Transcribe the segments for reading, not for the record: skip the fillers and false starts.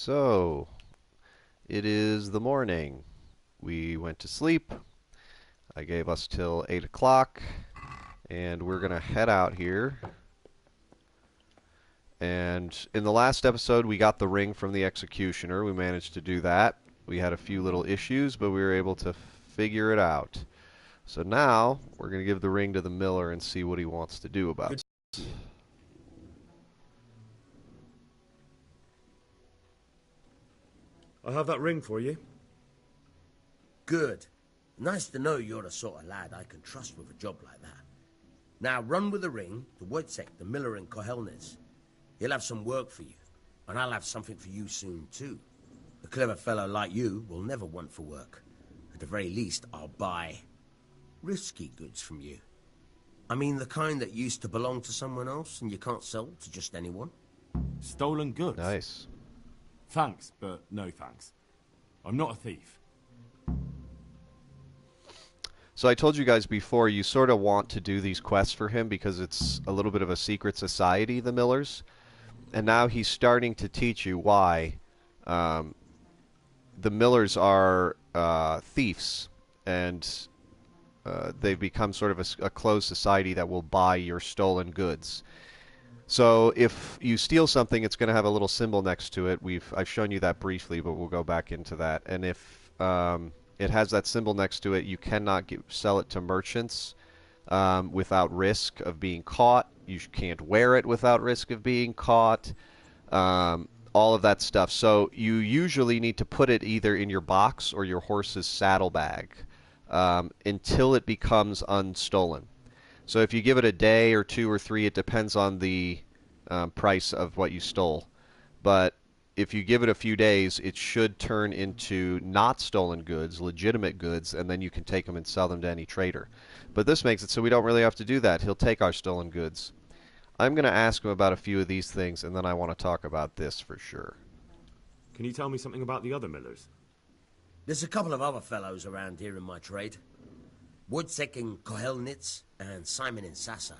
So, it is the morning. We went to sleep. I gave us till 8 o'clock, and we're going to head out here. And in the last episode, we got the ring from the executioner. We managed to do that. We had a few little issues, but we were able to figure it out. So now, we're going to give the ring to the miller and see what he wants to do about it. I have that ring for you. Good. Nice to know you're the sort of lad I can trust with a job like that. Now run with the ring to Wojciech, the miller in Kohelnitz. He'll have some work for you, and I'll have something for you soon too. A clever fellow like you will never want for work. At the very least, I'll buy risky goods from you. I mean the kind that used to belong to someone else and you can't sell to just anyone. Stolen goods? Nice. Thanks, but no thanks. I'm not a thief. So I told you guys before, you sort of want to do these quests for him because it's a little bit of a secret society, the Millers. And now he's starting to teach you why the Millers are thieves. And they've become sort of a closed society that will buy your stolen goods. So if you steal something, it's going to have a little symbol next to it. I've shown you that briefly, but we'll go back into that. And if it has that symbol next to it, you cannot sell it to merchants without risk of being caught. You can't wear it without risk of being caught. All of that stuff. So you usually need to put it either in your box or your horse's saddlebag until it becomes unstolen. So if you give it a day or 2 or 3, it depends on the price of what you stole. But if you give it a few days, it should turn into not stolen goods, legitimate goods, and then you can take them and sell them to any trader. But this makes it so we don't really have to do that. He'll take our stolen goods. I'm going to ask him about a few of these things, and then I want to talk about this for sure. Can you tell me something about the other millers? There's a couple of other fellows around here in my trade. Wojciech in Kohelnitz and Simon in Sassa.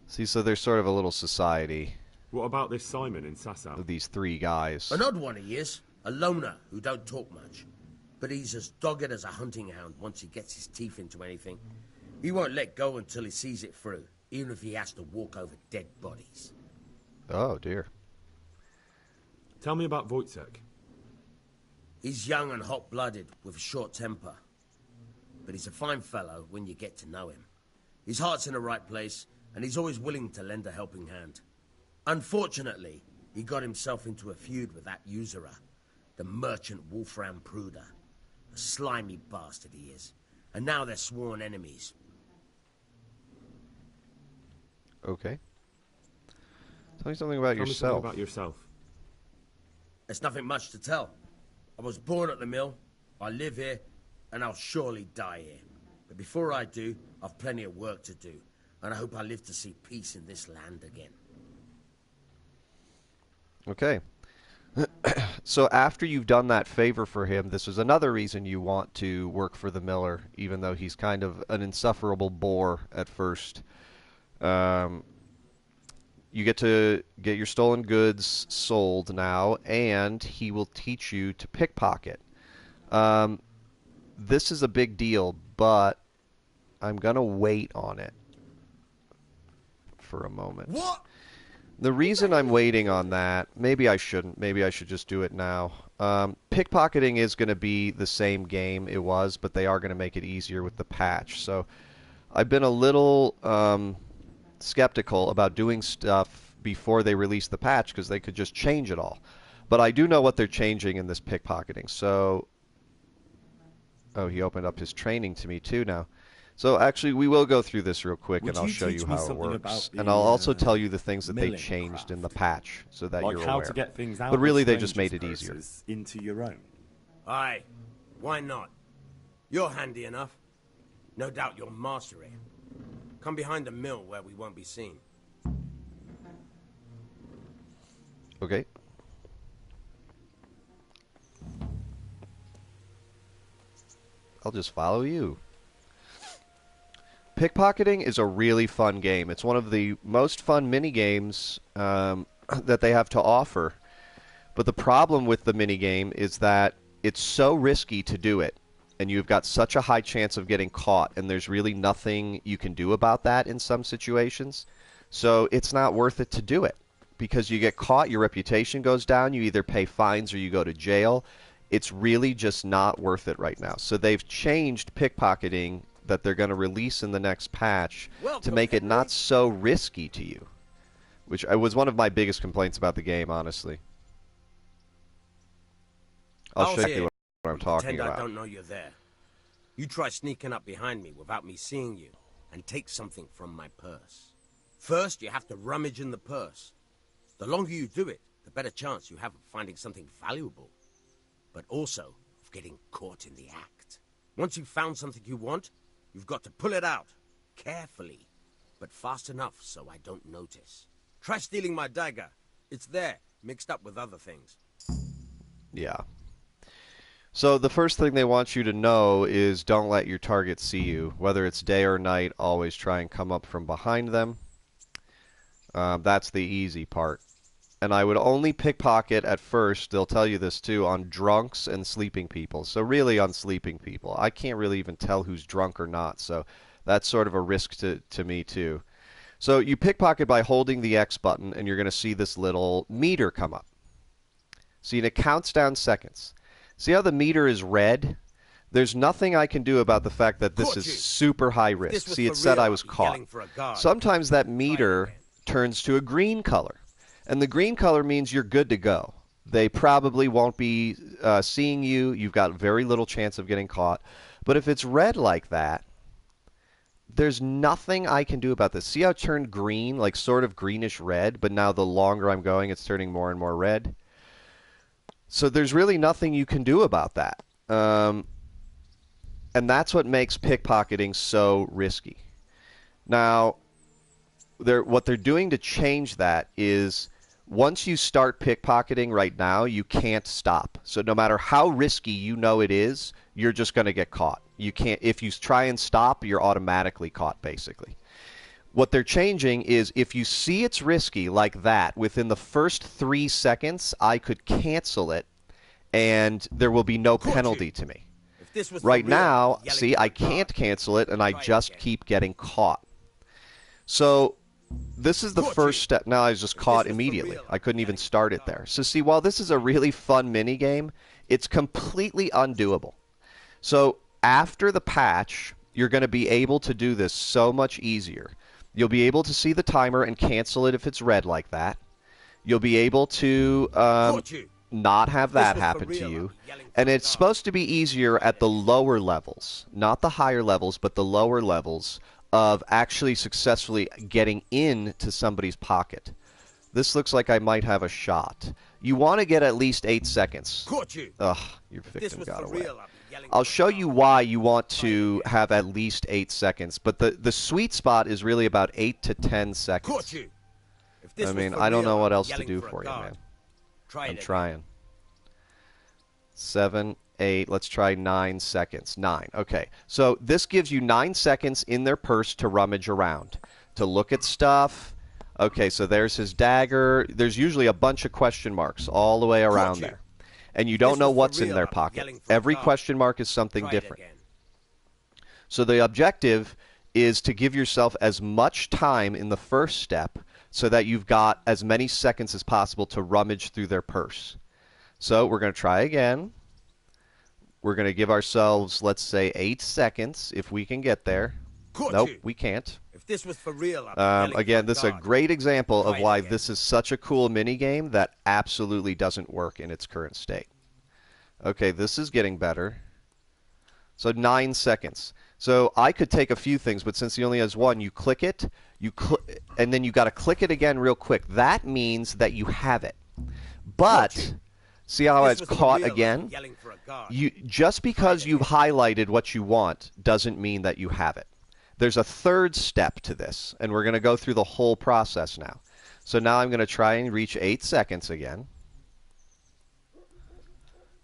See, so there's sort of a little society What about this Simon in Sasau? of these 3 guys. An odd one he is. A loner who don't talk much. But he's as dogged as a hunting hound once he gets his teeth into anything. He won't let go until he sees it through, even if he has to walk over dead bodies. Oh, dear. Tell me about Wojciech. He's young and hot-blooded, with a short temper. But he's a fine fellow when you get to know him. His heart's in the right place, and he's always willing to lend a helping hand. Unfortunately, he got himself into a feud with that usurer, the merchant Wolfram Pruder. A slimy bastard he is. And now they're sworn enemies. Okay. Tell me something about Tell me yourself. something about yourself. There's nothing much to tell. I was born at the mill, I live here, and I'll surely die here. But before I do, I've plenty of work to do, and I hope I live to see peace in this land again. Okay. So after you've done that favor for him, this is another reason you want to work for the miller, even though he's kind of an insufferable bore at first. You get to get your stolen goods sold now, and he will teach you to pickpocket. This is a big deal, but I'm going to wait on it for a moment. What? The reason I'm waiting on that, maybe I shouldn't. Maybe I should just do it now. Pickpocketing is going to be the same game it was, but they are going to make it easier with the patch. So I've been a little skeptical about doing stuff before they release the patch because they could just change it all. But I do know what they're changing in this pickpocketing. So, oh, he opened up his training to me too now. So actually, we will go through this real quick, and I'll show you how it works. And I'll also tell you the things that they changed in the patch, so that you're aware. To get things out but really, of they just made it easier. Into your own. Aye, why not? You're handy enough. No doubt you'll master it. Come behind the mill where we won't be seen. Okay. I'll just follow you. Pickpocketing is a really fun game. It's one of the most fun mini games that they have to offer. But the problem with the minigame is that it's so risky to do it, and you've got such a high chance of getting caught, and there's really nothing you can do about that in some situations. So it's not worth it to do it, because you get caught, your reputation goes down, you either pay fines or you go to jail. It's really just not worth it right now. So they've changed pickpocketing that they're going to release in the next patch to make it not so risky to you, which was one of my biggest complaints about the game, honestly. I'll show you what I'm talking about. about. I don't know you're there. You try sneaking up behind me without me seeing you and take something from my purse. First, you have to rummage in the purse. The longer you do it, the better chance you have of finding something valuable, but also of getting caught in the act. Once you've found something you want, you've got to pull it out, carefully, but fast enough so I don't notice. Try stealing my dagger. It's there, mixed up with other things. Yeah. So the first thing they want you to know is don't let your target see you. Whether it's day or night, always try and come up from behind them. That's the easy part. And I would only pickpocket at first, they'll tell you this too, on drunks and sleeping people. So really on sleeping people. I can't really even tell who's drunk or not, so that's sort of a risk to me too. So you pickpocket by holding the X button, and you're going to see this little meter come up. See, and it counts down seconds. See how the meter is red? There's nothing I can do about the fact that this is super high risk. See, it said I was caught. Sometimes that meter turns to a green color. And the green color means you're good to go. They probably won't be seeing you. You've got very little chance of getting caught. But if it's red like that, there's nothing I can do about this. See how it turned green, like sort of greenish red, but now the longer I'm going, it's turning more and more red? So there's really nothing you can do about that. And that's what makes pickpocketing so risky. Now, what they're doing to change that is once you start pickpocketing right now, you can't stop. So no matter how risky you know it is, you're just going to get caught. You can't. If you try and stop, you're automatically caught, basically. What they're changing is if you see it's risky like that, within the first 3 seconds, I could cancel it, and there will be no penalty to me. Right now, see, I can't cancel it, and I just keep getting caught. So this is the first step. Now I was just caught immediately. I couldn't even start it there. So see, while this is a really fun minigame, it's completely undoable. So after the patch, you're going to be able to do this so much easier. You'll be able to see the timer and cancel it if it's red like that. You'll be able to not have that happen to you. And it's supposed to be easier at the lower levels, not the higher levels, but the lower levels of actually successfully getting into somebody's pocket. This looks like I might have a shot. You want to get at least 8 seconds. Ugh, your victim got away. I'll show you why you want to have at least 8 seconds, but the sweet spot is really about 8 to 10 seconds. I mean, I don't know what else to do for you, man. I'm trying. 7, 8, let's try 9 seconds. 9, okay. So this gives you 9 seconds in their purse to rummage around, to look at stuff. Okay, so there's his dagger. There's usually a bunch of question marks all the way around there. And you don't know what's in their pocket. Every question mark is something different. So the objective is to give yourself as much time in the first step so that you've got as many seconds as possible to rummage through their purse. So we're going to try again. We're going to give ourselves, let's say, 8 seconds if we can get there. Nope, we can't. If this was for real, again, this is a great example of why this is such a cool minigame that absolutely doesn't work in its current state. Okay, this is getting better. So 9 seconds. So I could take a few things, but since he only has one, you click it, and then you got to click it again real quick. That means that you have it. But see how it's caught again? Just because you've highlighted what you want doesn't mean that you have it. There's a third step to this, and we're going to go through the whole process now. So now I'm going to try and reach 8 seconds again.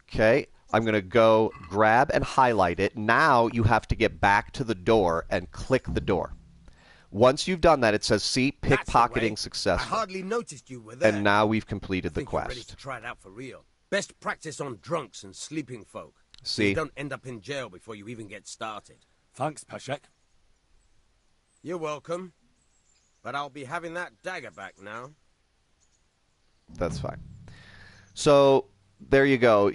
Okay, I'm going to go grab and highlight it. Now you have to get back to the door and click the door. Once you've done that, it says, see, That's the way. pickpocketing I successful. hardly noticed you were there. And now we've completed the I think you're ready quest. to try it out for real. Best practice on drunks and sleeping folk. So See? you don't end up in jail before you even get started. Thanks, Peshek. You're welcome. But I'll be having that dagger back now. That's fine. So, there you go.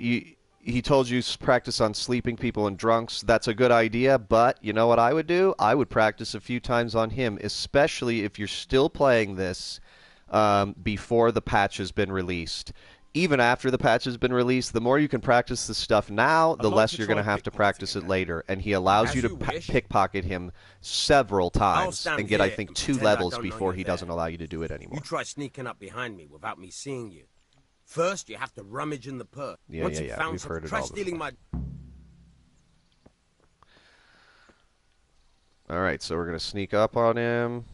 He told you to practice on sleeping people and drunks. That's a good idea, but you know what I would do? I would practice a few times on him, especially if you're still playing this before the patch has been released. Even after the patch has been released, the more you can practice this stuff now, the less you're going to have to practice it later. And he allows you to pickpocket him several times and get, I think, 2 levels before he doesn't allow you to do it anymore. You try sneaking up behind me without me seeing you. First, you have to rummage in the purse. Yeah, Once yeah, you've yeah. found We've something, heard it try all stealing before. my... All right, so we're going to sneak up on him,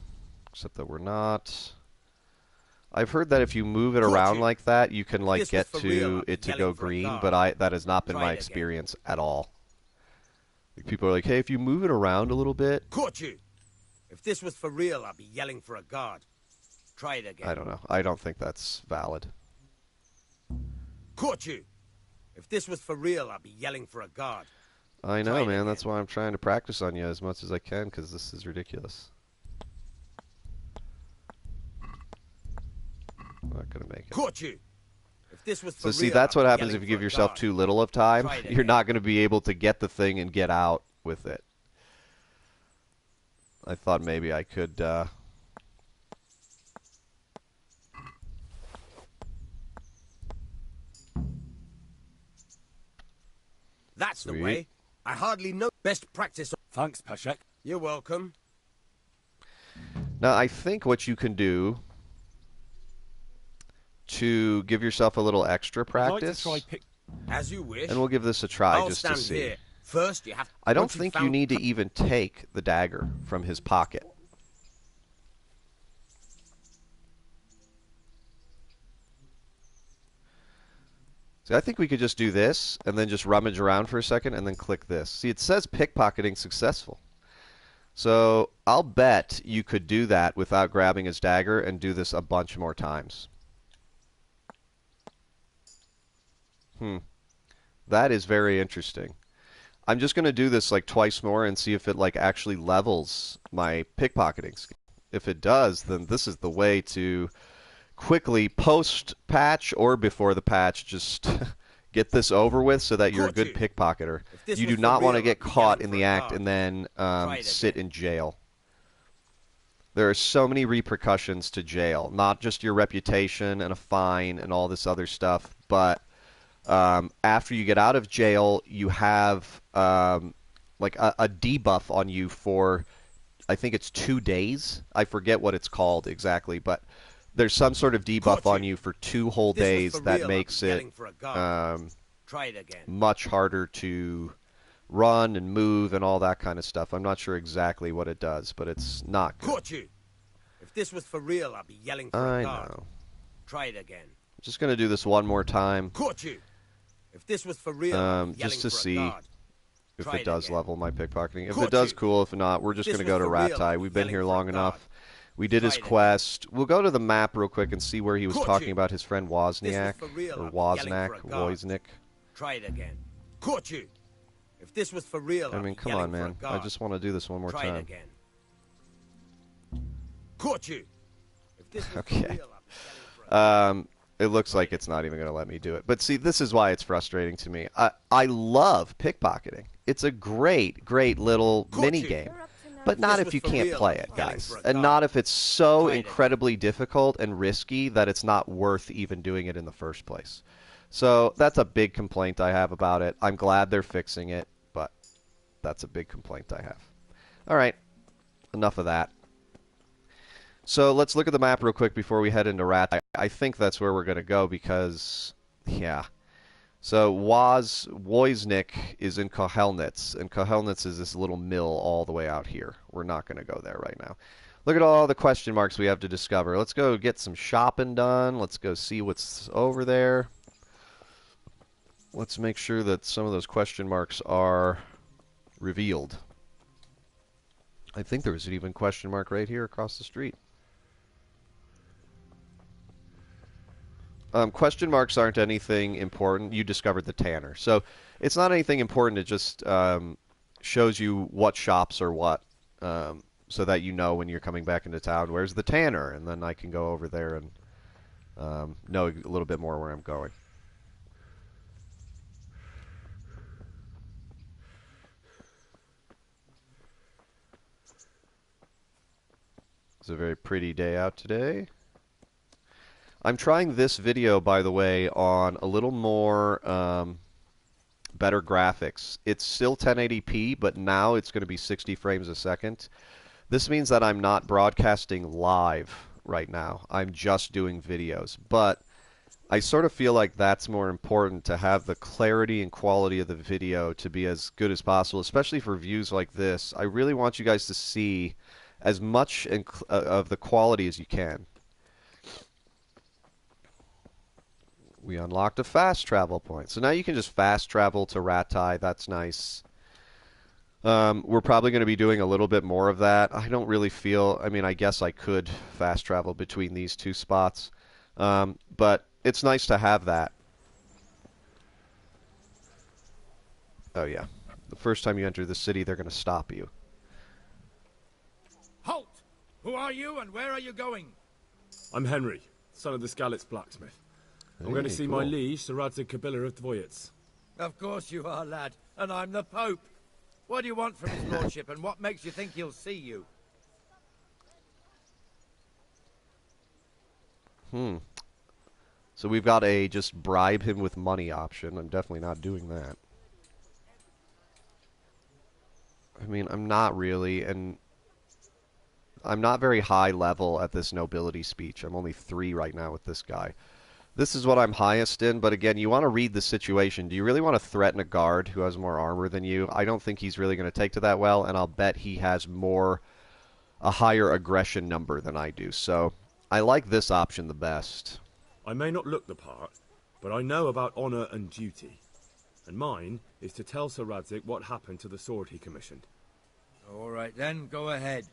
except that we're not. I've heard that if you move it around like that, you can like get to it to go green, but that has not been my experience at all. Like, people are like, "Hey, if you move it around a little bit." Caught you. If this was for real, I'd be yelling for a guard. Try it again. I don't know. I don't think that's valid. Caught you. If this was for real, I'd be yelling for a guard. I know, man. That's why I'm trying to practice on you as much as I can, because this is ridiculous. I'm not gonna make it. Caught you. If this was for So see, real, that's I'd what be happens yelling if you for give a yourself guard. too little of time. Try it You're again. not going to be able to get the thing and get out with it. I thought maybe I could. That's the Sweet. way. I hardly know. Best practice. Thanks, Peshek. You're welcome. Now, I think what you can do to give yourself a little extra practice, I'd like to try As you wish. and we'll give this a try I'll just to stand see. here. First, you have. I don't once you've think you found- need to even take the dagger from his pocket. See, I think we could just do this, and then just rummage around for a second, and then click this. See, it says pickpocketing successful. So I'll bet you could do that without grabbing his dagger and do this a bunch more times. That is very interesting. I'm just going to do this like twice more and see if it like actually levels my pickpocketing skill. If it does, then this is the way to quickly post-patch or before the patch just get this over with so that you're a good pickpocketer. You do not want to get caught in the act and then sit in jail. There are so many repercussions to jail, not just your reputation and a fine and all this other stuff, but after you get out of jail, you have like a debuff on you for, I think it's 2 days. I forget what it's called exactly, but there's some sort of debuff on you for 2 whole days that makes it Try it again. much harder to run and move and all that kind of stuff. I'm not sure exactly what it does, but it's not good. Caught you. If this was for real, I'd be yelling for I a guard. know. Try it again. I'm just going to do this one more time. Caught you. If this was for real, I'd be just yelling to for a see guard. if Try it does again. level my pickpocketing. If Caught it does, you. cool. If not, we're just This going to go to was for real, Rattay. I'm We've been yelling here for a long guard. enough. We did his Try it again. quest. We'll go to the map real quick and see where he was Caught talking you. about his friend Wozniak, for real, or I'd be yelling Wozniak, for a guard. Wozniak. Try it again. Caught you. If this was for real, I I'd mean, be come yelling on, for a man. I guard. just want to do this one more Try it time. again. Caught you. If this was Okay. for real, I'd be yelling for a It looks like it's not even going to let me do it. But see, this is why it's frustrating to me. I love pickpocketing. It's a great, great little mini game. But not if you can't play it, guys. And not if it's so incredibly difficult and risky that it's not worth even doing it in the first place. So that's a big complaint I have about it. I'm glad they're fixing it, but that's a big complaint I have. All right, enough of that. So let's look at the map real quick before we head into Rattay. I think that's where we're going to go because, yeah. So Wozniak is in Kohelnitz, and Kohelnitz is this little mill all the way out here. We're not going to go there right now. Look at all the question marks we have to discover. Let's go get some shopping done. Let's go see what's over there. Let's make sure that some of those question marks are revealed. I think there was an even question mark right here across the street. Question marks aren't anything important. You discovered the tanner. So it's not anything important. It just shows you what shops are what, so that you know when you're coming back into town, where's the tanner? And then I can go over there and know a little bit more where I'm going. It's a very pretty day out today. I'm trying this video, by the way, on a little more better graphics. It's still 1080p, but now it's going to be 60 frames a second. This means that I'm not broadcasting live right now. I'm just doing videos. But I sort of feel like that's more important, to have the clarity and quality of the video to be as good as possible, especially for views like this. I really want you guys to see as much of the quality as you can. We unlocked a fast travel point. So now you can just fast travel to Rattay. That's nice. We're probably going to be doing a little bit more of that. I don't really feel... I mean, I guess I could fast travel between these two spots. But it's nice to have that. Oh, yeah. The first time you enter the city, they're going to stop you. Halt! Who are you and where are you going? I'm Henry, son of the Skalitz blacksmith. I'm going to see my liege, Sir Rattay Kabila of Dvoyets. Of course you are, lad. And I'm the Pope. What do you want from his lordship, and what makes you think he'll see you? So we've got a just bribe him with money option. I'm definitely not doing that. I mean, I'm not really, and I'm not very high level at this nobility speech. I'm only 3 right now with this guy. This is what I'm highest in, but again, you want to read the situation. Do you really want to threaten a guard who has more armor than you? I don't think he's really going to take to that well, and I'll bet he has a higher aggression number than I do. So I like this option the best. I may not look the part, but I know about honor and duty. And mine is to tell Sir Rattay what happened to the sword he commissioned. All right then, go ahead.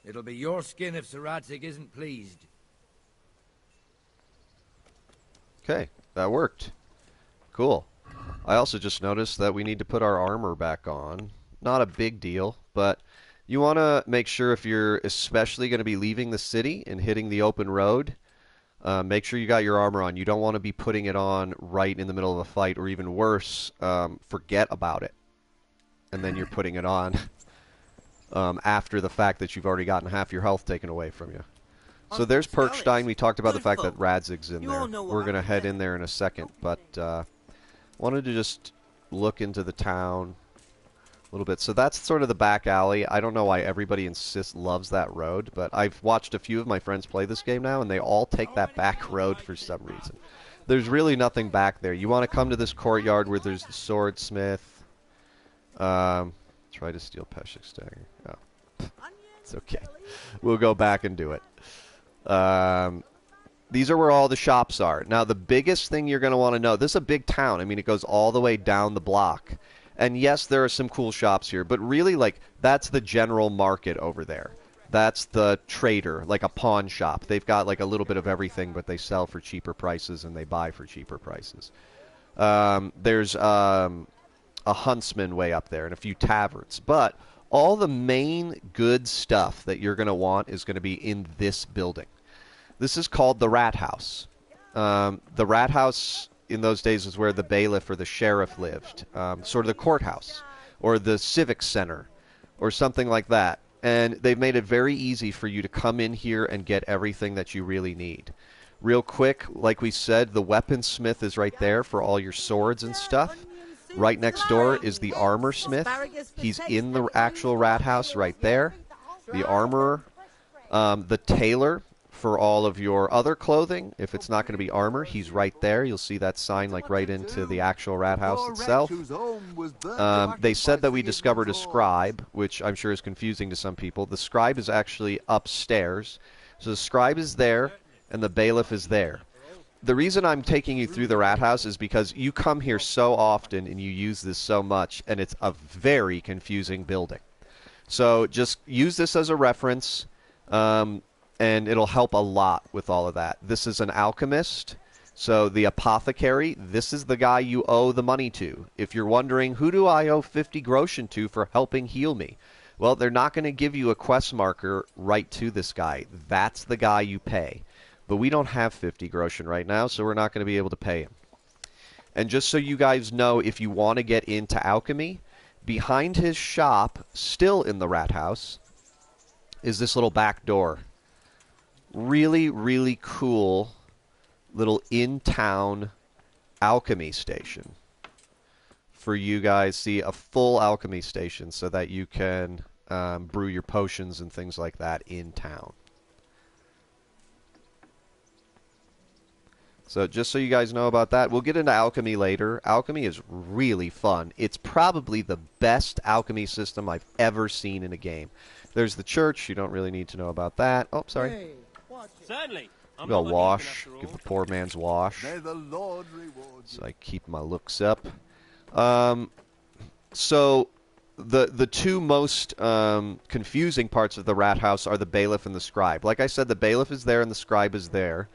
It'll be your skin if Sir Rattay isn't pleased. Okay, that worked. Cool. I also just noticed that we need to put our armor back on. Not a big deal, but you want to make sure, if you're especially going to be leaving the city and hitting the open road, make sure you got your armor on. You don't want to be putting it on right in the middle of a fight, or even worse, forget about it. And then you're putting it on after the fact that you've already gotten half your health taken away from you. So there's Perkstein. We talked about the fact that Radzig's in there. We're going to head in there in a second, but wanted to just look into the town a little bit. So that's sort of the back alley. I don't know why everybody loves that road, but I've watched a few of my friends play this game now, and they all take that back road for some reason. There's really nothing back there. You want to come to this courtyard where there's the swordsmith. Try to steal Peshek's dagger. Oh, it's okay. We'll go back and do it. These are where all the shops are. Now, the biggest thing you're going to want to know, this is a big town. I mean, it goes all the way down the block. And yes, there are some cool shops here, but really, like, that's the general market over there. That's the trader, like a pawn shop. They've got, like, a little bit of everything, but they sell for cheaper prices and they buy for cheaper prices. There's a huntsman way up there and a few taverns. But all the main good stuff that you're going to want is going to be in this building. This is called the Rat House. The Rat House in those days was where the bailiff or the sheriff lived, sort of the courthouse or the civic center or something like that. And they've made it very easy for you to come in here and get everything that you really need. Real quick, like we said, the weaponsmith is right there for all your swords and stuff. Right next door is the armor smith. He's in the actual rat house right there. The armorer. The tailor for all of your other clothing. If it's not going to be armor, he's right there. You'll see that sign like right into the actual rat house itself. They said that we discovered a scribe, which I'm sure is confusing to some people. The scribe is actually upstairs. So the scribe is there, and the bailiff is there. The reason I'm taking you through the rat house is because you come here so often and you use this so much, and it's a very confusing building. So just use this as a reference, and it'll help a lot with all of that. This is an alchemist. So the apothecary, this is the guy you owe the money to. If you're wondering, who do I owe 50 groschen to for helping heal me? Well, they're not going to give you a quest marker right to this guy. That's the guy you pay. But we don't have 50 groschen right now, so we're not going to be able to pay him. And just so you guys know, if you want to get into alchemy, behind his shop, still in the rat house, is this little back door. Really, really cool little in-town alchemy station for you guys. See, a full alchemy station so that you can brew your potions and things like that in town. So just so you guys know about that, we'll get into alchemy later. Alchemy is really fun. It's probably the best alchemy system I've ever seen in a game. There's the church. You don't really need to know about that. Oh, sorry. Hey, Certainly. I'm We'll not wash. after all. Give the poor man's wash. May the Lord reward So I keep my looks up. So the two most confusing parts of the rat house are the bailiff and the scribe. Like I said, the bailiff is there and the scribe is there.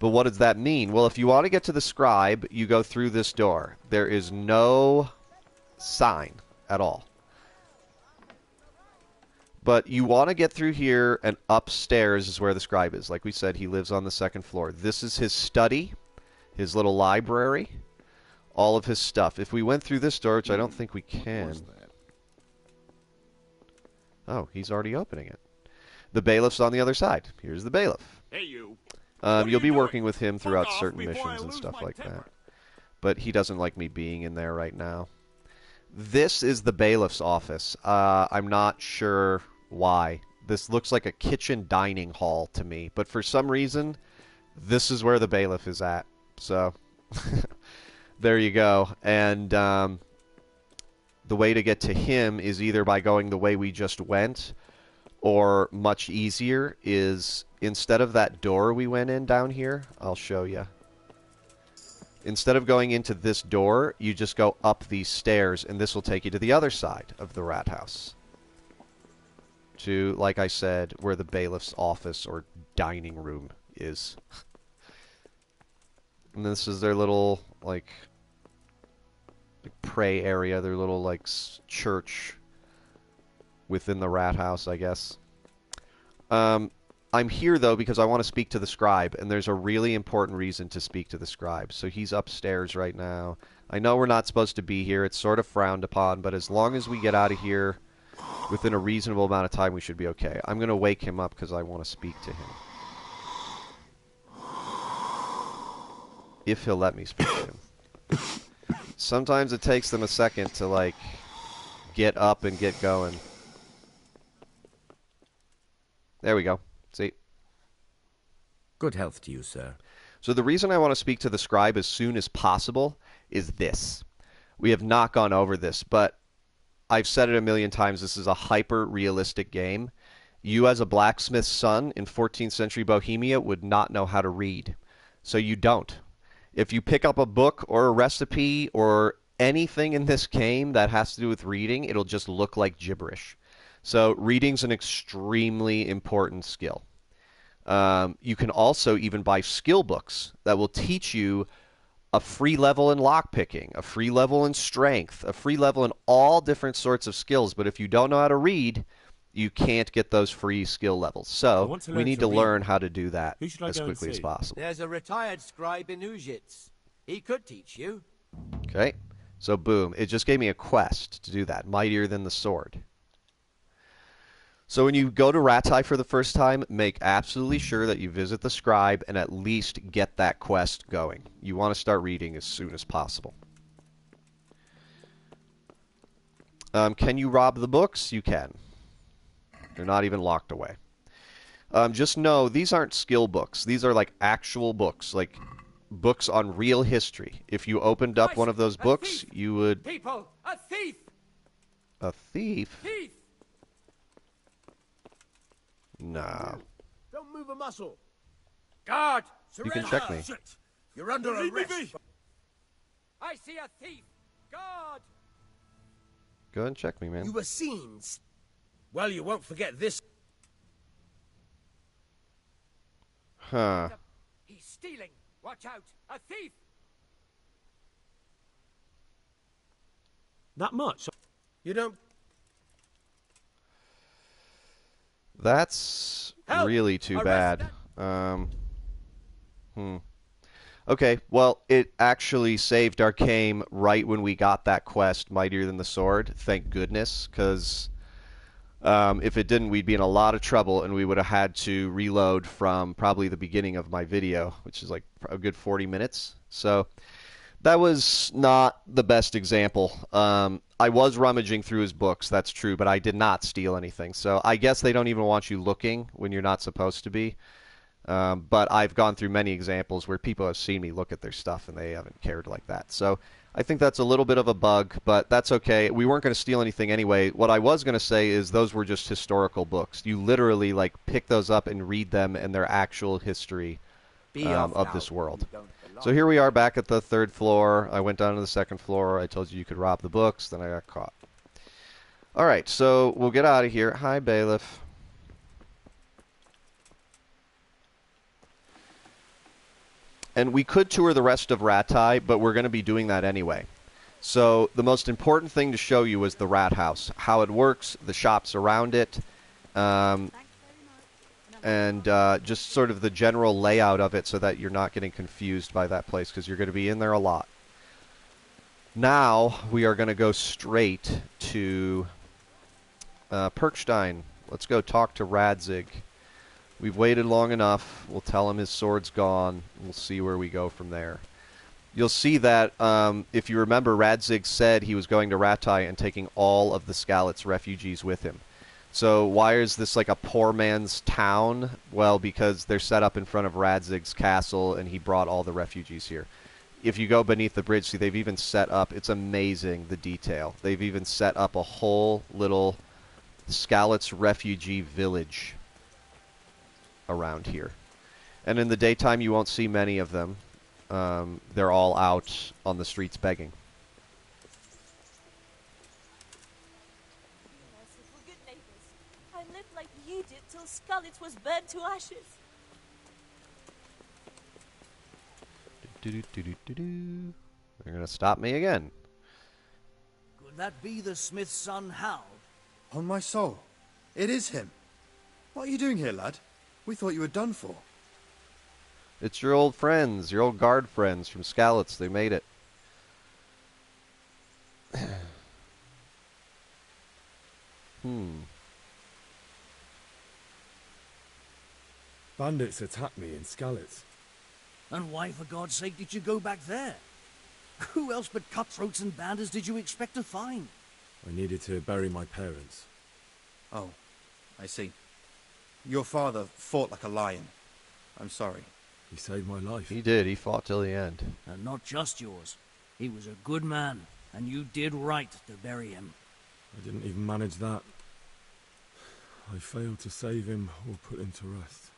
But what does that mean? Well, if you want to get to the scribe, you go through this door. There is no sign at all. But you want to get through here, and upstairs is where the scribe is. Like we said, he lives on the second floor. This is his study, his little library, all of his stuff. If we went through this door, which I don't think we can. Oh, he's already opening it. The bailiff's on the other side. Here's the bailiff. Hey, you. You'll be working with him throughout off certain before I missions and lose stuff my like temper. that. But he doesn't like me being in there right now. This is the bailiff's office. I'm not sure why. This looks like a kitchen dining hall to me. But for some reason, this is where the bailiff is at. So, there you go. And the way to get to him is either by going the way we just went, or much easier is instead of that door we went in down here, I'll show you. Instead of going into this door, you just go up these stairs, and this will take you to the other side of the rat house. To, like I said, where the bailiff's office or dining room is. And this is their little, like pray area, their little, like, church within the rat house, I guess. I'm here, though, because I want to speak to the scribe, and there's a really important reason to speak to the scribe. So he's upstairs right now. I know we're not supposed to be here. It's sort of frowned upon, but as long as we get out of here within a reasonable amount of time, we should be okay. I'm going to wake him up because I want to speak to him. If he'll let me speak to him. Sometimes it takes them a second to, like, get up and get going. There we go. See? Good health to you, sir. So the reason I want to speak to the scribe as soon as possible is this. We have not gone over this, but I've said it a million times. This is a hyper-realistic game. You, as a blacksmith's son in 14th century Bohemia, would not know how to read. So you don't. If you pick up a book or a recipe or anything in this game that has to do with reading, it'll just look like gibberish. So reading's an extremely important skill. You can also even buy skill books that will teach you a free level in lockpicking, a free level in strength, a free level in all different sorts of skills. But if you don't know how to read, you can't get those free skill levels. So we need to learn how to do that Who should I as go and quickly as see? possible. There's a retired scribe in Ujits. He could teach you. Okay, so boom. It just gave me a quest to do that. Mightier than the sword. So when you go to Rattay for the first time, make absolutely sure that you visit the scribe and at least get that quest going. You want to start reading as soon as possible. Can you rob the books? You can. They're not even locked away. Just know, these aren't skill books. These are like actual books, like books on real history. If you opened up one of those books, you would... People, a thief! A thief? Thief! No. Don't move a muscle. Guard! You can check me. Shit. You're under arrest. I see a thief! Guard! Go ahead and check me, man. You were seen. Well, you won't forget this. Huh. He's stealing. Watch out. A thief. That much? You don't... That's Help! really too Arrest bad. them! Okay, well, it actually saved our game right when we got that quest, Mightier Than the Sword. Thank goodness, because if it didn't, we'd be in a lot of trouble, and we would have had to reload from probably the beginning of my video, which is like a good 40 minutes. So that was not the best example. I was rummaging through his books, that's true, but I did not steal anything. So I guess they don't even want you looking when you're not supposed to be. But I've gone through many examples where people have seen me look at their stuff and they haven't cared like that. So I think that's a little bit of a bug, but that's okay. We weren't going to steal anything anyway. What I was going to say is those were just historical books. You literally like pick those up and read them and their actual history of this world. So here we are back at the 3rd floor. I went down to the 2nd floor. I told you could rob the books. Then I got caught. All right, so we'll get out of here. Hi, bailiff. And we could tour the rest of Rattay, but we're going to be doing that anyway. So the most important thing to show you is the rat house, how it works, the shops around it, and just sort of the general layout of it so that you're not getting confused by that place because you're going to be in there a lot. Now we are going to go straight to Perkstein. Let's go talk to Radzig. We've waited long enough. We'll tell him his sword's gone. We'll see where we go from there. You'll see that, if you remember, Radzig said he was going to Rattay and taking all of the Skalitz refugees with him. So why is this like a poor man's town? Well, because they're set up in front of Radzig's castle, and he brought all the refugees here. If you go beneath the bridge, see, they've even set up, it's amazing, the detail. They've even set up a whole little Skalitz refugee village around here. And in the daytime, you won't see many of them. They're all out on the streets begging. Merciful good neighbors. I lived like you did till Skalitz was burned to ashes. They're going to stop me again. Could that be the smith's son, Hal? On my soul, it is him. What are you doing here, lad? We thought you were done for. It's your old friends, your old guard friends from Skalitz. They made it. Bandits attacked me in Skalitz. And why, for God's sake, did you go back there? Who else but cutthroats and bandits did you expect to find? I needed to bury my parents. Oh, I see. Your father fought like a lion. I'm sorry. He saved my life. He did. He fought till the end. And not just yours. He was a good man, and you did right to bury him. I didn't even manage that. I failed to save him or put him to rest.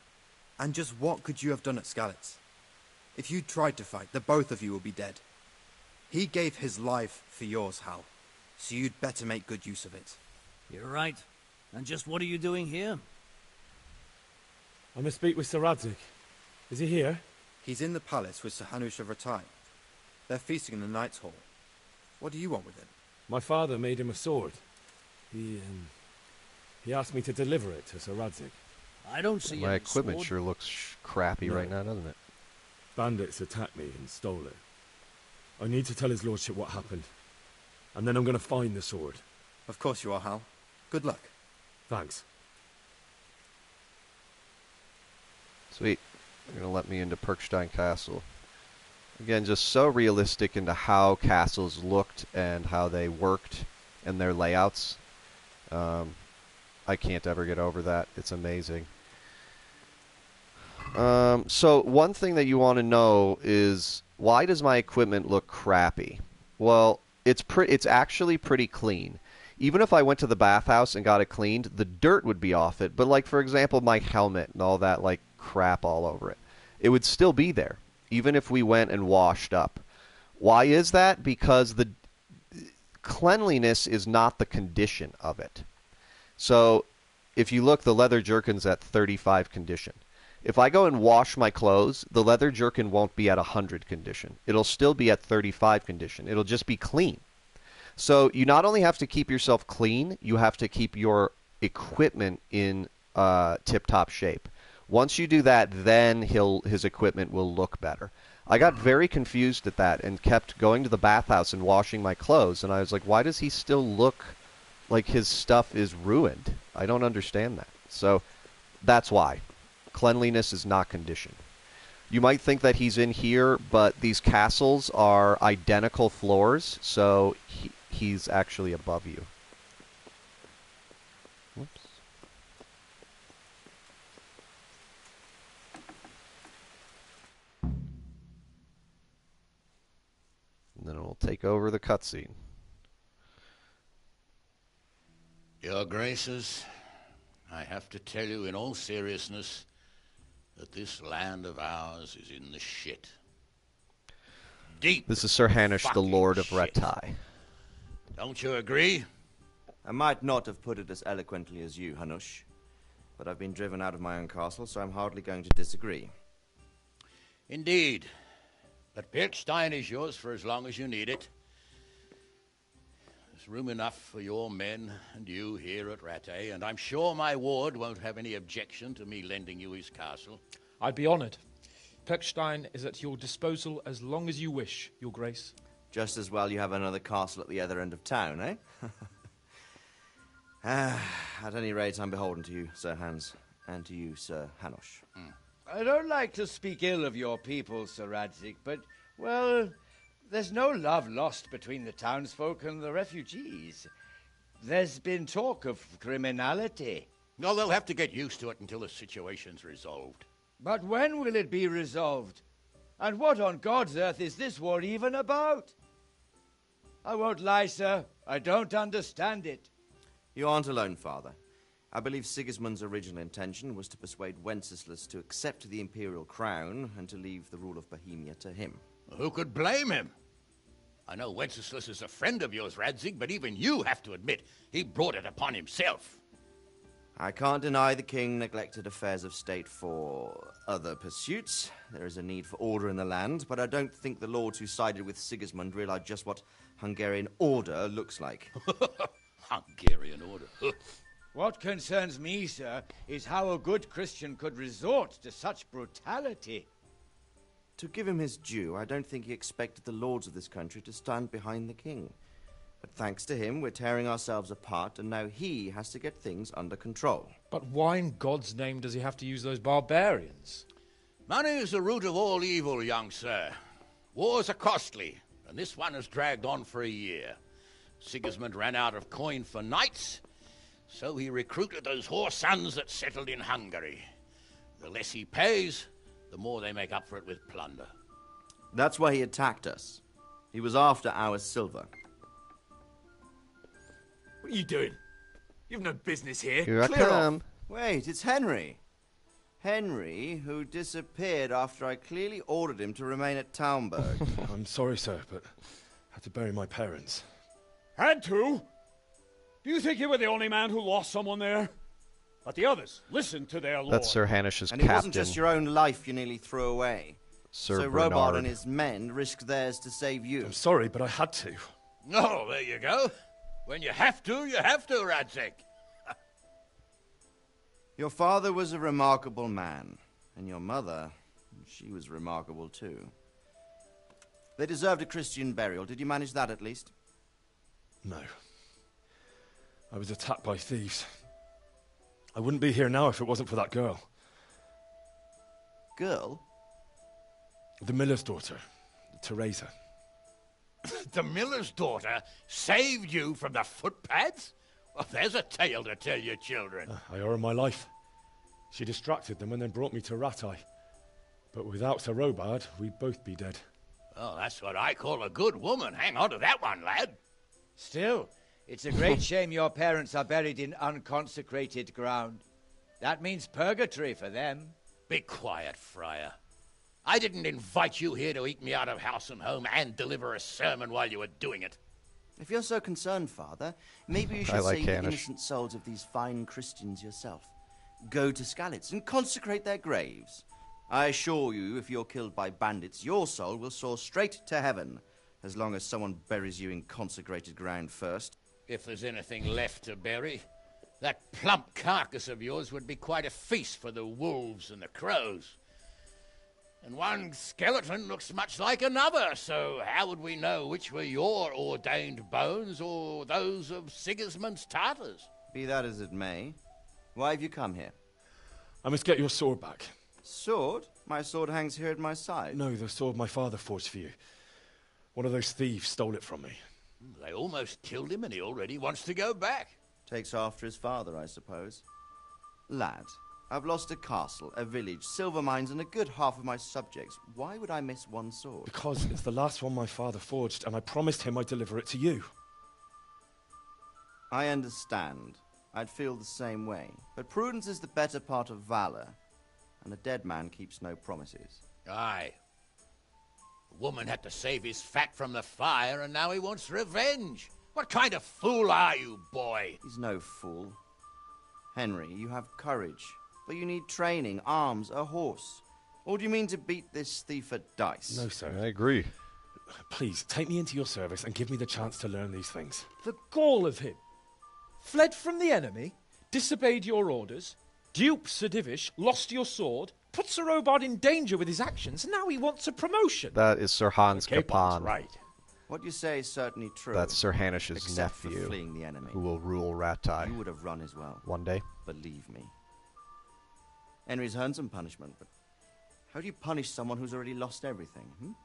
And just what could you have done at Skalitz? If you tried to fight, the both of you will be dead. He gave his life for yours, Hal. So you'd better make good use of it. You're right. And just what are you doing here? I must speak with Sir Radzig. Is he here? He's in the palace with Sir Hanush of Rattay. They're feasting in the Knight's Hall. What do you want with him? My father made him a sword. He asked me to deliver it to Sir Radzig. I don't see My any equipment sword. sure looks crappy right now, doesn't it? Bandits attacked me and stole it. I need to tell his lordship what happened. And then I'm going to find the sword. Of course you are, Hal. Good luck. Thanks. Sweet. They're going to let me into Perkstein Castle. Again, just so realistic into how castles looked and how they worked and their layouts. I can't ever get over that. It's amazing. So one thing that you want to know is, why does my equipment look crappy? Well, it's actually pretty clean. Even if I went to the bathhouse and got it cleaned, the dirt would be off it. But like, for example, my helmet and all that like crap all over it, it would still be there, even if we went and washed up. Why is that? Because the cleanliness is not the condition of it. So if you look, the leather jerkin's at 35 condition. If I go and wash my clothes, the leather jerkin won't be at 100 condition. It'll still be at 35 condition. It'll just be clean. So you not only have to keep yourself clean, you have to keep your equipment in tip-top shape. Once you do that, then his equipment will look better. I got very confused at that and kept going to the bathhouse and washing my clothes, and I was like, why does he still look like his stuff is ruined? I don't understand that. So that's why. Cleanliness is not condition. You might think that he's in here, but these castles are identical floors, so he's actually above you. Whoops. And then we'll take over the cutscene. Your Graces, I have to tell you in all seriousness that this land of ours is in the shit. Deep. This is Sir Hanush, the Lord of shit. Rattay. Don't you agree? I might not have put it as eloquently as you, Hanush, but I've been driven out of my own castle, so I'm hardly going to disagree. Indeed. But Pilchstein is yours for as long as you need it. There's room enough for your men and you here at Rattay, and I'm sure my ward won't have any objection to me lending you his castle. I'd be honoured. Pechstein is at your disposal as long as you wish, Your Grace. Just as well you have another castle at the other end of town, eh? At any rate, I'm beholden to you, Sir Hans, and to you, Sir Hanush. I don't like to speak ill of your people, Sir Radzig, but, well, there's no love lost between the townsfolk and the refugees. There's been talk of criminality. No, they'll have to get used to it until the situation's resolved. But when will it be resolved? And what on God's earth is this war even about? I won't lie, sir. I don't understand it. You aren't alone, Father. I believe Sigismund's original intention was to persuade Wenceslas to accept the imperial crown and to leave the rule of Bohemia to him. Who could blame him? I know Wenceslas is a friend of yours, Radzig, but even you have to admit he brought it upon himself. I can't deny the king neglected affairs of state for other pursuits. There is a need for order in the land, but I don't think the lords who sided with Sigismund realized just what Hungarian order looks like. Hungarian order? What concerns me, sir, is how a good Christian could resort to such brutality. To give him his due, I don't think he expected the lords of this country to stand behind the king. But thanks to him, we're tearing ourselves apart, and now he has to get things under control. But why in God's name does he have to use those barbarians? Money is the root of all evil, young sir. Wars are costly, and this one has dragged on for a year. Sigismund ran out of coin for knights, so he recruited those whore sons that settled in Hungary. The less he pays, the more they make up for it with plunder. That's why he attacked us. He was after our silver. What are you doing? You've no business here. Here I Clear come. off. Wait, it's Henry. Henry, who disappeared after I clearly ordered him to remain at Townburg. I'm sorry, sir, but I had to bury my parents. Had to? Do you think you were the only man who lost someone there? But the others listened to their lord. That's Sir Hanush's And captain. it wasn't just your own life you nearly threw away. Sir so Bernard. Robard and his men risked theirs to save you. I'm sorry, but I had to. Oh, there you go. When you have to, Radzig. Your father was a remarkable man, and your mother, she was remarkable too. They deserved a Christian burial. Did you manage that at least? No. I was attacked by thieves. I wouldn't be here now if it wasn't for that girl. Girl? The miller's daughter, Teresa. The miller's daughter saved you from the footpads? Well, there's a tale to tell your children. I owe her my life. She distracted them and then brought me to Rattay. But without Sir Robard, we'd both be dead. Oh, that's what I call a good woman. Hang on to that one, lad. Still, it's a great shame your parents are buried in unconsecrated ground. That means purgatory for them. Be quiet, Friar. I didn't invite you here to eat me out of house and home and deliver a sermon while you were doing it. If you're so concerned, Father, maybe you should like save the Hanish. innocent souls of these fine Christians yourself. Go to Skalitz and consecrate their graves. I assure you, if you're killed by bandits, your soul will soar straight to heaven, as long as someone buries you in consecrated ground first. If there's anything left to bury, that plump carcass of yours would be quite a feast for the wolves and the crows. And one skeleton looks much like another, so how would we know which were your ordained bones or those of Sigismund's Tartars? Be that as it may, why have you come here? I must get your sword back. Sword? My sword hangs here at my side. No, the sword my father forged for you. One of those thieves stole it from me. They almost killed him and he already wants to go back. Takes after his father, I suppose. Lad, I've lost a castle, a village, silver mines, and a good half of my subjects. Why would I miss one sword? Because it's the last one my father forged, and I promised him I'd deliver it to you. I understand. I'd feel the same way. But prudence is the better part of valor, and a dead man keeps no promises. Aye. The woman had to save his fat from the fire, and now he wants revenge. What kind of fool are you, boy? He's no fool. Henry, you have courage, but you need training, arms, a horse. Or do you mean to beat this thief at dice? No, sir. I agree. Please, take me into your service and give me the chance to learn these things. The gall of him. Fled from the enemy, disobeyed your orders, duped Sir Divish, lost your sword, put Sir Robard in danger with his actions, and now he wants a promotion. That is Sir Hans Capon's Capon. right. What you say is certainly true. That's Sir Hanish's except for nephew, fleeing the enemy. who will rule Rattay. You would have run as well. One day. Believe me. Henry's earned some punishment, but how do you punish someone who's already lost everything?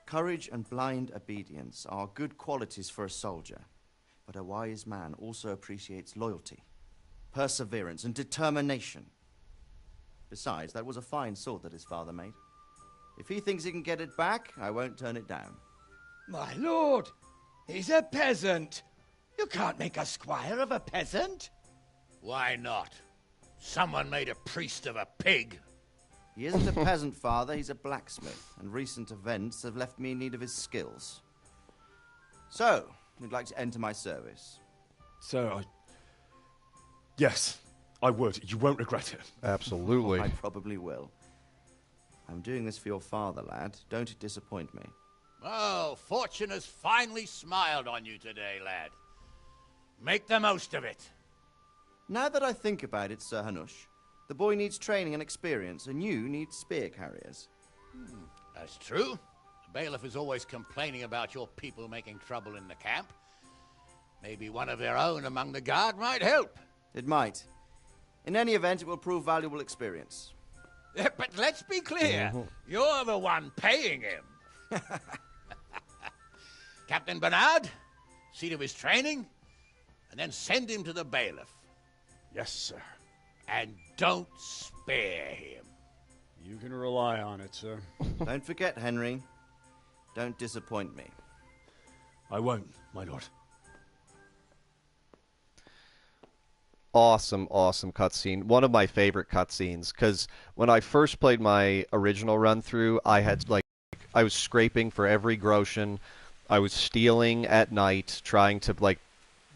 Courage and blind obedience are good qualities for a soldier, but a wise man also appreciates loyalty, perseverance, and determination. Besides, that was a fine sword that his father made. If he thinks he can get it back, I won't turn it down. My lord, he's a peasant. You can't make a squire of a peasant. Why not? Someone made a priest of a pig. He isn't a peasant, father, he's a blacksmith, and recent events have left me in need of his skills. So, you'd like to enter my service? Sir, Yes, I would. You won't regret it. Absolutely. I probably will. I'm doing this for your father, lad. Don't disappoint me. Oh, fortune has finally smiled on you today, lad. Make the most of it. Now that I think about it, Sir Hanush, the boy needs training and experience, and you need spear carriers. That's true. The bailiff is always complaining about your people making trouble in the camp. Maybe one of their own among the guard might help. It might. In any event, it will prove valuable experience. But let's be clear. You're the one paying him. Captain Bernard, see to his training, and then send him to the bailiff. Yes, sir. And don't spare him. You can rely on it, sir. Don't forget, Henry. Don't disappoint me. I won't, my lord. Awesome, awesome cutscene. One of my favorite cutscenes, because when I first played my original run through, I was scraping for every groschen. I was stealing at night, trying to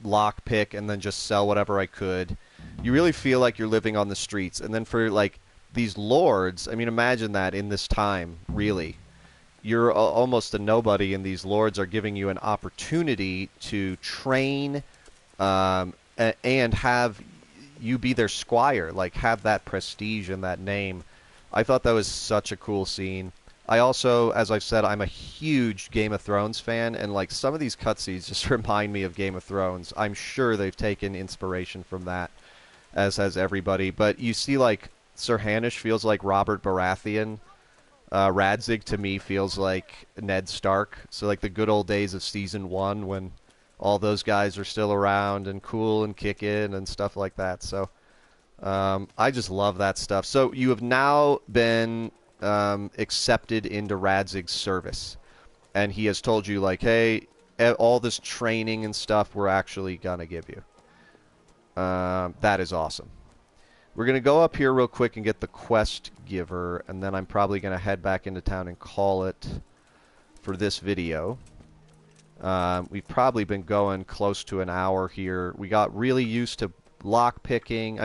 lock pick and then just sell whatever I could. You really feel like you're living on the streets. And then for these lords, I mean, imagine that in this time, really. You're almost a nobody, and these lords are giving you an opportunity to train and have you be their squire, have that prestige and that name. I thought that was such a cool scene. I also, as I've said, I'm a huge Game of Thrones fan, and some of these cutscenes just remind me of Game of Thrones. I'm sure they've taken inspiration from that, as has everybody. But you see, Sir Hanush feels like Robert Baratheon. Radzig, to me, feels like Ned Stark. So, the good old days of Season 1 when all those guys are still around and cool and kicking and stuff like that. So I just love that stuff. So you have now been accepted into Radzig's service. And he has told you, hey, all this training and stuff we're actually going to give you. That is awesome. We're going to go up here real quick and get the quest giver. And then I'm probably going to head back into town and call it for this video. We've probably been going close to an hour here. We got really used to pickpocketing.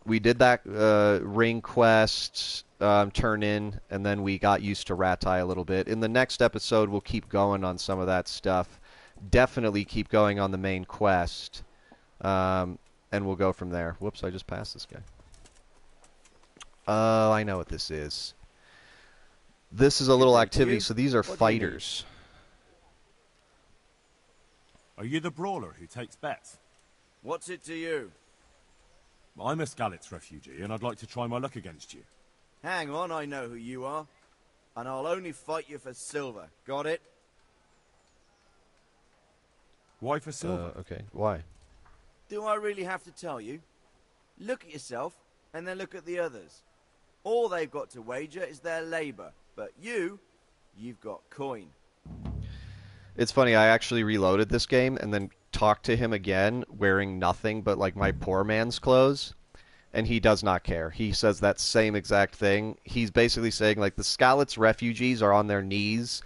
We did that ring quest turn in, and then we got used to Rattay a little bit. In the next episode, we'll keep going on some of that stuff. Definitely keep going on the main quest, and we'll go from there. Whoops, I just passed this guy. Oh, I know what this is. This is a little activity, so these are fighters. Are you the brawler who takes bets? What's it to you? I'm a Skalitz refugee, and I'd like to try my luck against you. Hang on, I know who you are. And I'll only fight you for silver. Got it? Why for silver? Okay, why? Do I really have to tell you? Look at yourself, and then look at the others. All they've got to wager is their labor. But you've got coin. It's funny, I actually reloaded this game and then talked to him again wearing nothing but like my poor man's clothes, and he does not care. He says that same exact thing. He's basically saying like the Skalitz refugees are on their knees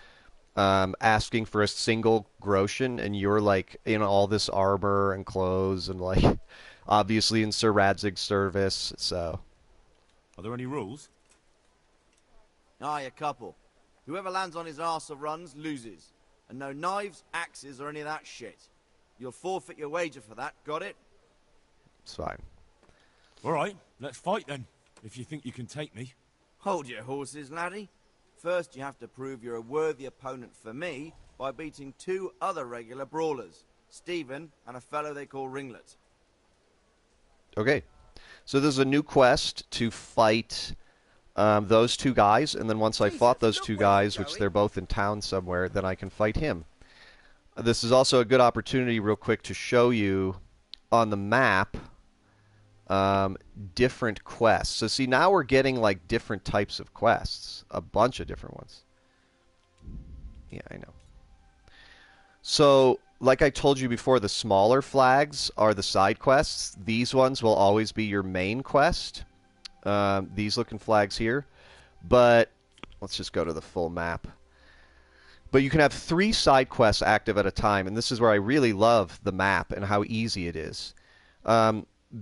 asking for a single groschen, and you're like in all this armor and clothes and like obviously in Sir Radzig's service, so... Are there any rules? Aye, a couple. Whoever lands on his arse or runs loses. And no knives, axes, or any of that shit. You'll forfeit your wager for that, got it? It's fine. Alright, let's fight then, if you think you can take me. Hold your horses, laddie. First you have to prove you're a worthy opponent for me by beating 2 other regular brawlers. Stephen and a fellow they call Ringlet. Okay. So there's a new quest to fight those 2 guys, and then once I fought those 2 guys, which they're both in town somewhere, then I can fight him. This is also a good opportunity, real quick, to show you on the map different quests. So see, now we're getting like different types of quests, a bunch of different ones. Yeah, I know. So, like I told you before, the smaller flags are the side quests. These ones will always be your main quest. These looking flags here. But let's just go to the full map. But you can have 3 side quests active at a time, and this is where I really love the map and how easy it is.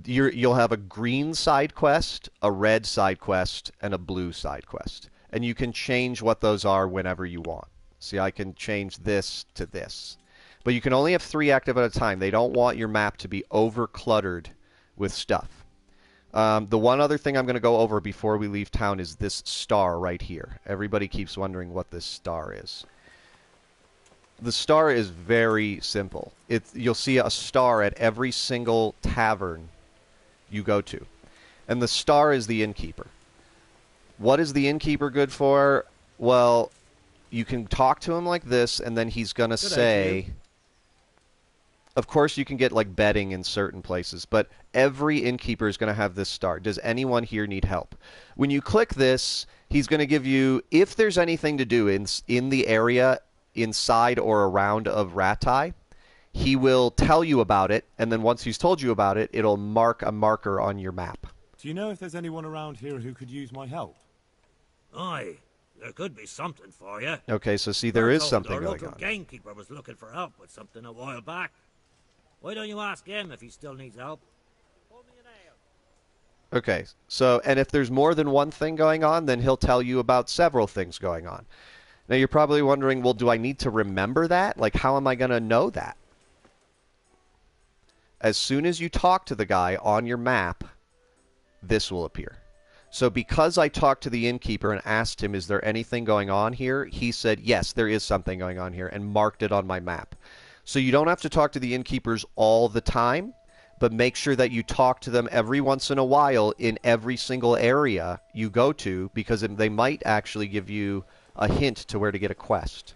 You'll have a green side quest, a red side quest, and a blue side quest. And you can change what those are whenever you want. See, I can change this to this. But you can only have 3 active at a time. They don't want your map to be over-cluttered with stuff. The one other thing I'm going to go over before we leave town is this star right here. Everybody keeps wondering what this star is. The star is very simple. You'll see a star at every single tavern you go to. And the star is the innkeeper. What is the innkeeper good for? Well, you can talk to him like this, and then he's going to say... Of course, you can get like betting in certain places, but every innkeeper is going to have this star. Does anyone here need help? When you click this, he's going to give you, if there's anything to do in the area inside or around of Rattay, he will tell you about it, and then once he's told you about it, it'll mark a marker on your map. Do you know if there's anyone around here who could use my help? Aye, there could be something for you. Okay, so see, there is something our going local on. gamekeeper was looking for help with something a while back. Why don't you ask him if he still needs help? Okay, so, and if there's more than one thing going on, then he'll tell you about several things going on. Now, you're probably wondering, well, do I need to remember that? Like, how am I going to know that? As soon as you talk to the guy on your map, this will appear. So because I talked to the innkeeper and asked him, is there anything going on here? He said, yes, there is something going on here, and marked it on my map. So you don't have to talk to the innkeepers all the time, but make sure that you talk to them every once in a while in every single area you go to, because they might actually give you a hint to where to get a quest.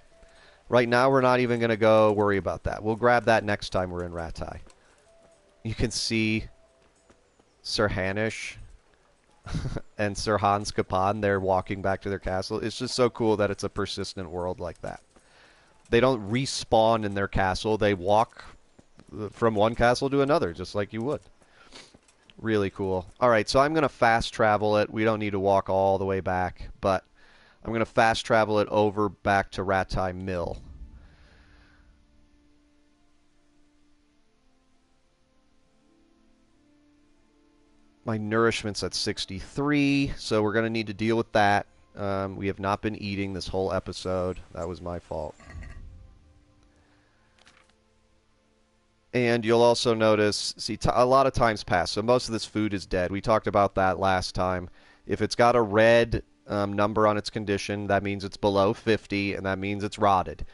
Right now, we're not even going to go worry about that. We'll grab that next time we're in Rattay. You can see Sir Hanish and Sir Hans Kapan, they're walking back to their castle. It's just so cool that it's a persistent world like that. They don't respawn in their castle. They walk from one castle to another, just like you would. Really cool. All right, so I'm going to fast travel it. We don't need to walk all the way back, but I'm going to fast travel it over back to Rattay Mill. My nourishment's at 63, so we're going to need to deal with that. We have not been eating this whole episode. That was my fault. And you'll also notice, see, a lot of time's passed, so most of this food is dead. We talked about that last time. If it's got a red number on its condition, that means it's below 50, and that means it's rotted.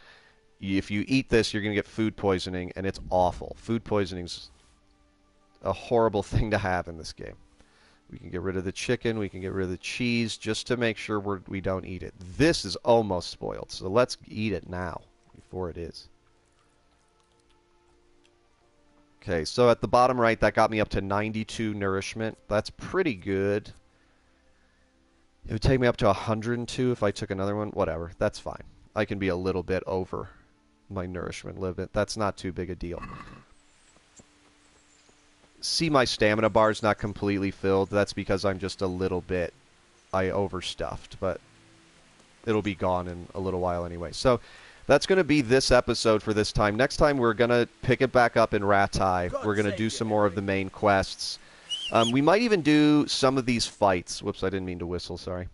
If you eat this, you're going to get food poisoning, and it's awful. Food poisoning's a horrible thing to have in this game. We can get rid of the chicken, we can get rid of the cheese, just to make sure we don't eat it. This is almost spoiled, so let's eat it now, before it is. Okay, so at the bottom right, that got me up to 92 nourishment. That's pretty good. It would take me up to 102 if I took another one. Whatever, that's fine. I can be a little bit over my nourishment limit. That's not too big a deal. See, my stamina bar is not completely filled. That's because I'm just a little bit... I overstuffed, but it'll be gone in a little while anyway. So that's going to be this episode for this time. Next time, we're going to pick it back up in Rattay. We're going to do some more of the main quests. We might even do some of these fights. Whoops, I didn't mean to whistle, sorry.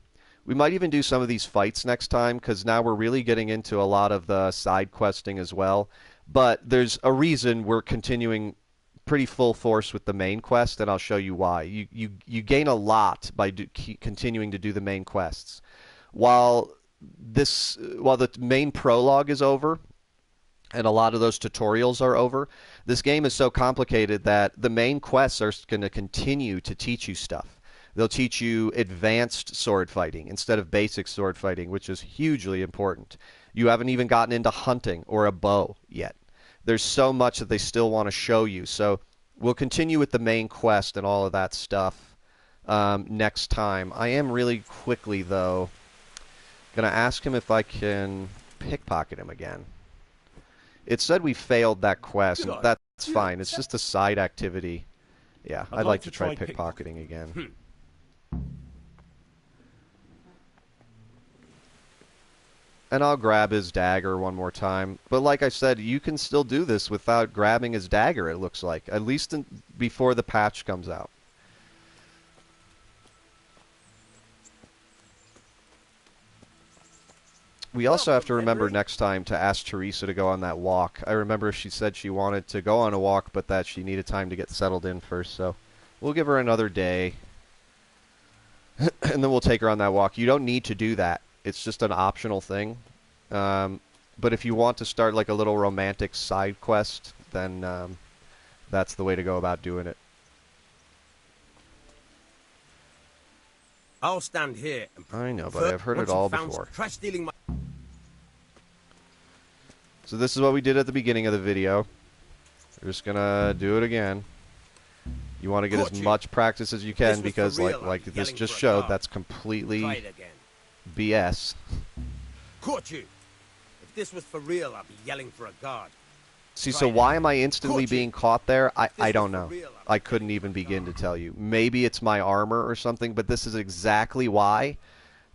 We might even do some of these fights next time, because now we're really getting into a lot of the side questing as well. But there's a reason we're continuing pretty full force with the main quest, and I'll show you why. You gain a lot by continuing to do the main quests. While the main prologue is over, and a lot of those tutorials are over, this game is so complicated that the main quests are going to continue to teach you stuff. They'll teach you advanced sword fighting instead of basic sword fighting, which is hugely important. You haven't even gotten into hunting or a bow yet. There's so much that they still want to show you. So we'll continue with the main quest and all of that stuff next time. I am really quickly, though, going to ask him if I can pickpocket him again. It said we failed that quest, and that's fine. It's just a side activity. Yeah, I'd like to try pickpocketing again. And I'll grab his dagger one more time. But like I said, you can still do this without grabbing his dagger, it looks like. At least before the patch comes out. We also have to remember next time to ask Teresa to go on that walk. I remember she said she wanted to go on a walk, but that she needed time to get settled in first. So we'll give her another day. And then we'll take her on that walk. You don't need to do that. It's just an optional thing. But if you want to start like a little romantic side quest, then that's the way to go about doing it. I'll stand here and I know, but I've heard it all before. So this is what we did at the beginning of the video. We're just gonna do it again. You want to get as much practice as you can because, like this just showed, that's completely BS. Caught you. If this was for real, I'd be yelling for a guard. See, so why am I instantly being caught there? I don't know. I couldn't even begin to tell you. Maybe it's my armor or something, but this is exactly why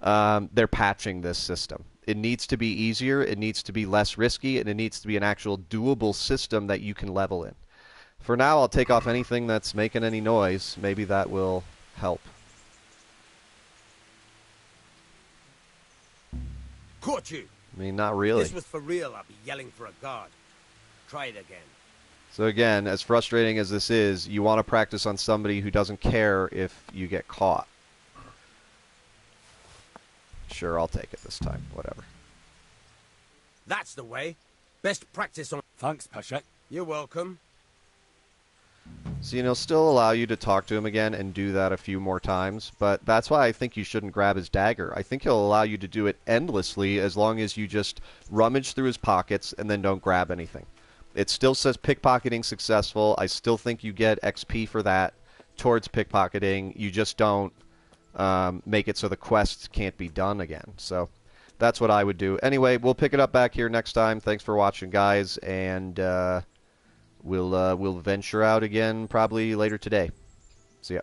they're patching this system. It needs to be easier, it needs to be less risky, and it needs to be an actual doable system that you can level in. For now, I'll take off anything that's making any noise. Maybe that will help. Caught you. I mean, not really. If this was for real, I'd be yelling for a guard. Try it again. So again, as frustrating as this is, you want to practice on somebody who doesn't care if you get caught. Sure, I'll take it this time. Whatever. That's the way. Best practice on... Thanks, Pashek. You're welcome. So, you know, still allow you to talk to him again and do that a few more times, but that's why I think you shouldn't grab his dagger. I think he'll allow you to do it endlessly as long as you just rummage through his pockets and then don't grab anything. It still says pickpocketing successful. I still think you get XP for that towards pickpocketing. You just don't make it so the quests can't be done again. So that's what I would do. Anyway, we'll pick it up back here next time. Thanks for watching, guys, and we'll venture out again probably later today. See ya.